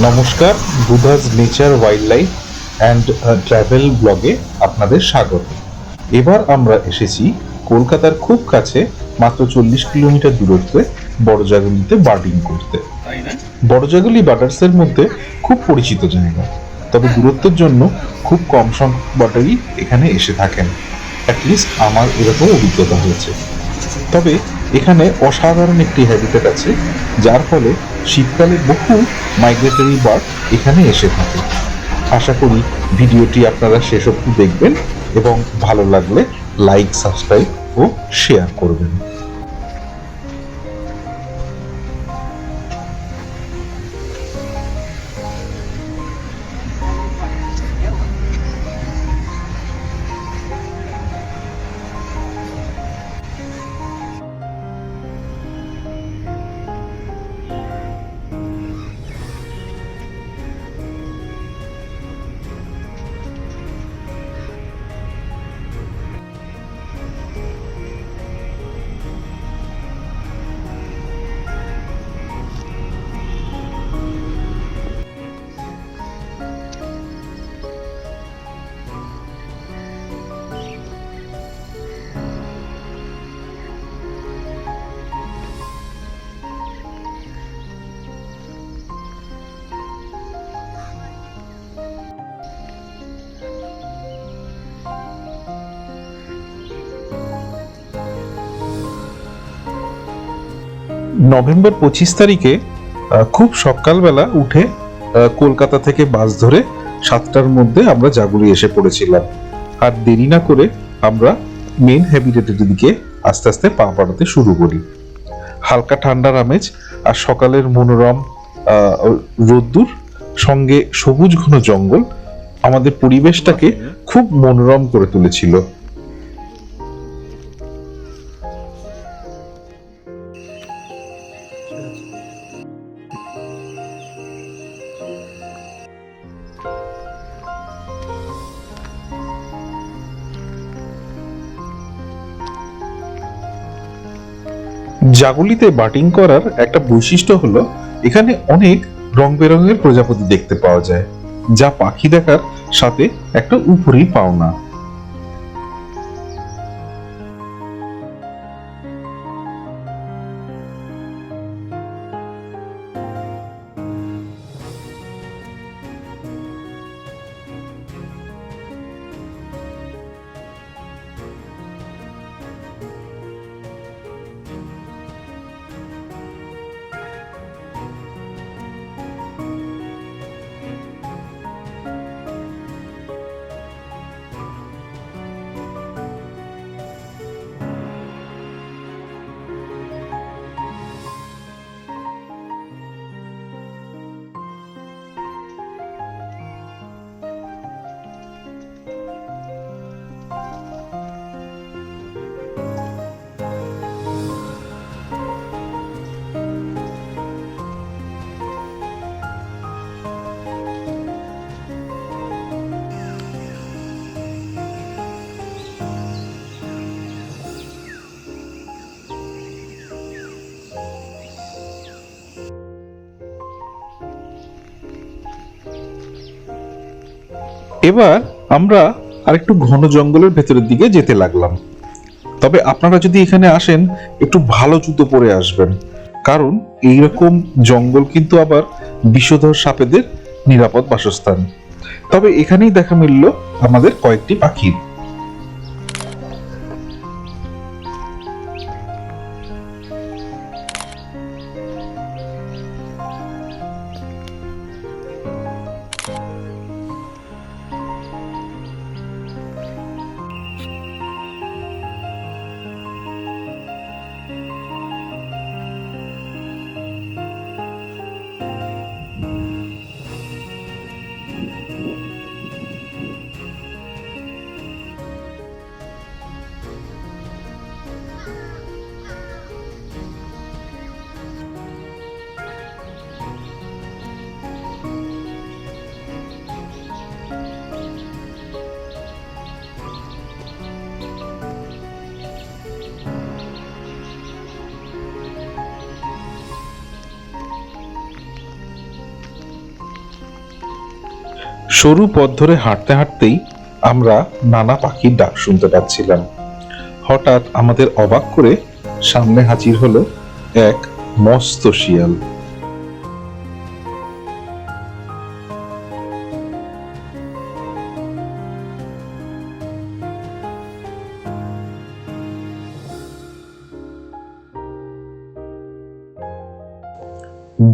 নমস্কার, Budhaj nature wildlife and travel ব্লগে আপনাদের স্বাগত। এবার আমরা এসেছি কলকাতার খুব কাছে, মাত্র 40 কিলোমিটার দূরত্বে বড়জাগুলিতে বার্ডিং করতে। বড়জাগুলি বার্ডার্সের মধ্যে খুব পরিচিত জায়গা, তবে দূরত্বের জন্য খুব কম সংখ্যক বার্ডারই এখানে এসে থাকেন। অ্যাটলিস্ট আমার এরকম অভিজ্ঞতা হয়েছে। তবে এখানে অসাধারণ একটি হ্যাবিটেট আছে, যার ফলে শীতকালে বহু মাইগ্রেটরি বার্ড এখানে এসে থাকে। আশা করি ভিডিওটি আপনারা শেষ অবধি দেখবেন এবং ভালো লাগলে লাইক, সাবস্ক্রাইব ও শেয়ার করবেন। নভেম্বর 25 তারিখে খুব সকালবেলা উঠে কলকাতা থেকে বাস ধরে 7টার মধ্যে আমরা জাগুলি এসে পড়েছিলাম। আর দেরি না করে আমরা মেন হ্যাবিটেটের দিকে আস্তে আস্তে পা বাড়াতে শুরু করি। হালকা ঠান্ডার আমেজ আর সকালের মনোরম রোদ্দুর সঙ্গে সবুজ ঘন জঙ্গল আমাদের পরিবেশটাকে খুব মনোরম করে তুলেছিল। জাগুলিতে বার্ডিং করার একটা বৈশিষ্ট্য হলো এখানে অনেক রং বেরঙের প্রজাপতি দেখতে পাওয়া যায়, যা পাখি দেখার সাথে একটা উপরি পাওনা। এবার আমরা আরেকটু ঘন জঙ্গলের ভেতরের দিকে যেতে লাগলাম। তবে আপনারা যদি এখানে আসেন একটু ভালো জুতো পরে আসবেন, কারণ এইরকম জঙ্গল কিন্তু আবার বিষধর সাপেদের নিরাপদ বাসস্থান। তবে এখানেই দেখা মিলল আমাদের কয়েকটি পাখির। সরু পথ ধরে হাঁটতে হাঁটতেই আমরা নানা পাখির ডাক শুনতে পাচ্ছিলাম। হঠাৎ আমাদের অবাক করে সামনে হাজির হলো এক মস্ত শিয়াল।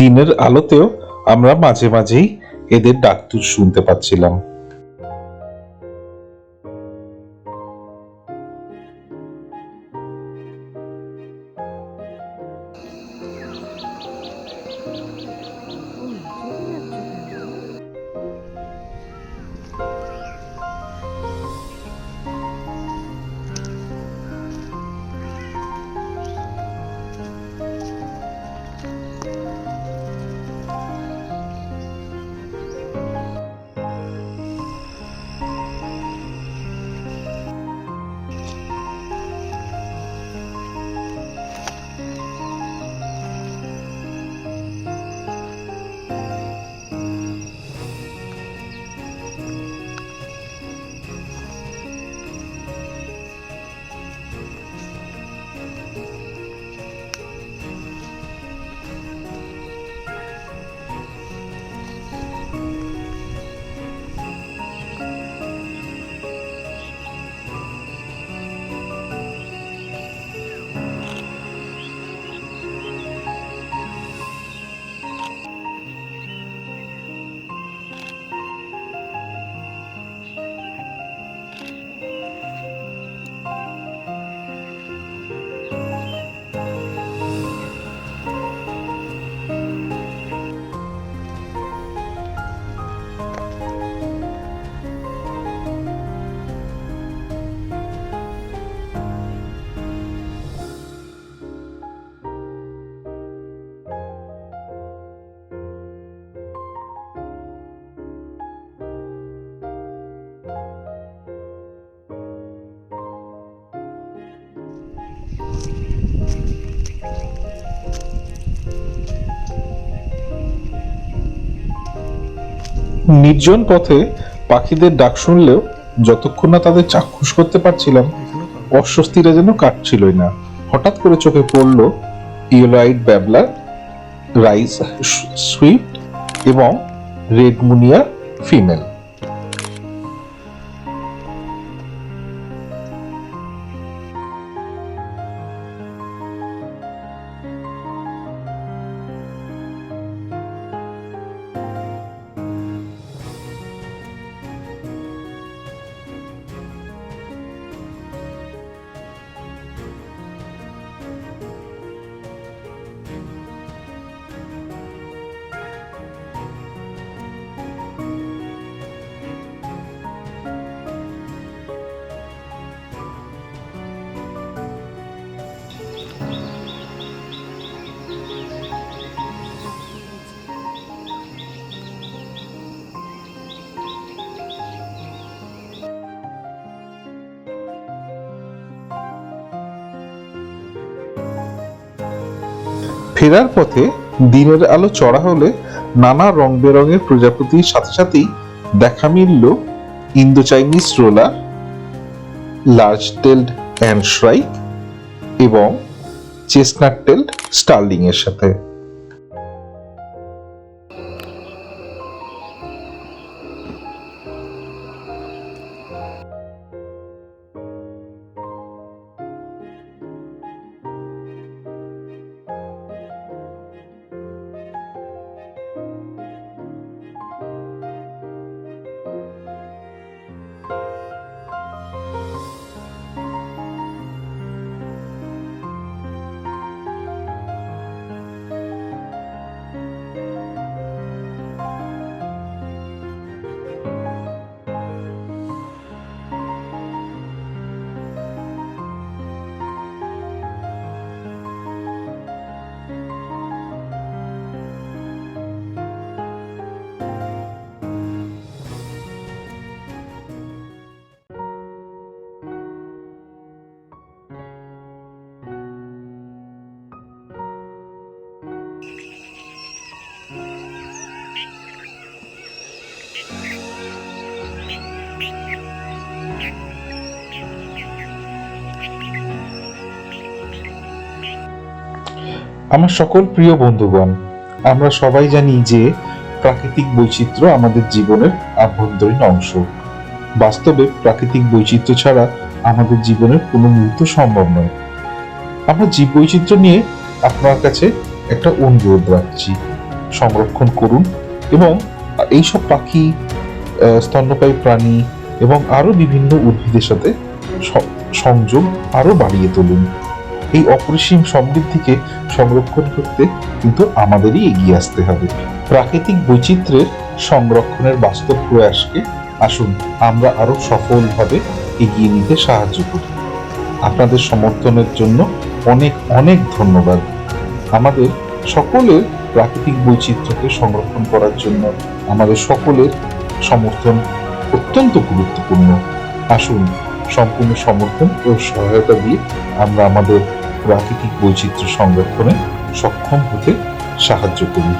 দিনের আলোতেও আমরা মাঝে মাঝেই এদের ডাক শুনতে পাচ্ছিলাম। নির্জন পথে পাখিদের ডাক শুনলেও যতক্ষণ না তাদের চাক্ষুষ করতে পারছিলাম অস্বস্তিটা যেন কাটছিলই না। হঠাৎ করে চোখে পড়ল yellow eyed babbler, rice swift এবং রেড মুনিয়া ফিমেল। ফেরার পথে দিনের আলো চড়া হলে নানা রং বেরঙের প্রজাপতির সাথে সাথেই দেখা মিলল Indo Chinese roller, large tailed and shrike এবং চেস্টনাট টেলড স্টার্লিং এর সাথে। আমার সকল প্রিয় বন্ধুগণ, আমরা সবাই জানি যে প্রাকৃতিক বৈচিত্র্য আমাদের জীবনের আভ্যন্তরীণ অংশ। বাস্তবে প্রাকৃতিক বৈচিত্র্য ছাড়া আমাদের জীবনের কোনো মুহূর্ত সম্ভব নয়। আমরা জীব বৈচিত্র্য নিয়ে আপনার কাছে একটা অনুরোধ রাখছি, সংরক্ষণ করুন এবং এইসব পাখি, স্তন্যপায়ী প্রাণী এবং আরো বিভিন্ন উদ্ভিদের সাথে সংযোগ আরো বাড়িয়ে তুলুন। এই অপরিসীম সমৃদ্ধিকে সংরক্ষণ করতে কিন্তু আমাদেরই এগিয়ে আসতে হবে। প্রাকৃতিক বৈচিত্র্যের সংরক্ষণের বাস্তব প্রয়াসকে আসুন আমরা আরো সফলভাবে এগিয়ে নিতে সাহায্য করি। আপনাদের সমর্থনের জন্য অনেক অনেক ধন্যবাদ। আমাদের সকলের প্রাকৃতিক বৈচিত্র্যকে সংরক্ষণ করার জন্য আমাদের সকলের সমর্থন অত্যন্ত গুরুত্বপূর্ণ। আসুন সম্পূর্ণ সমর্থন ও সহায়তা দিয়ে আমরা আমাদের প্রাকৃতিক বৈচিত্র্য সংরক্ষণে সক্ষম হতে সাহায্য করি।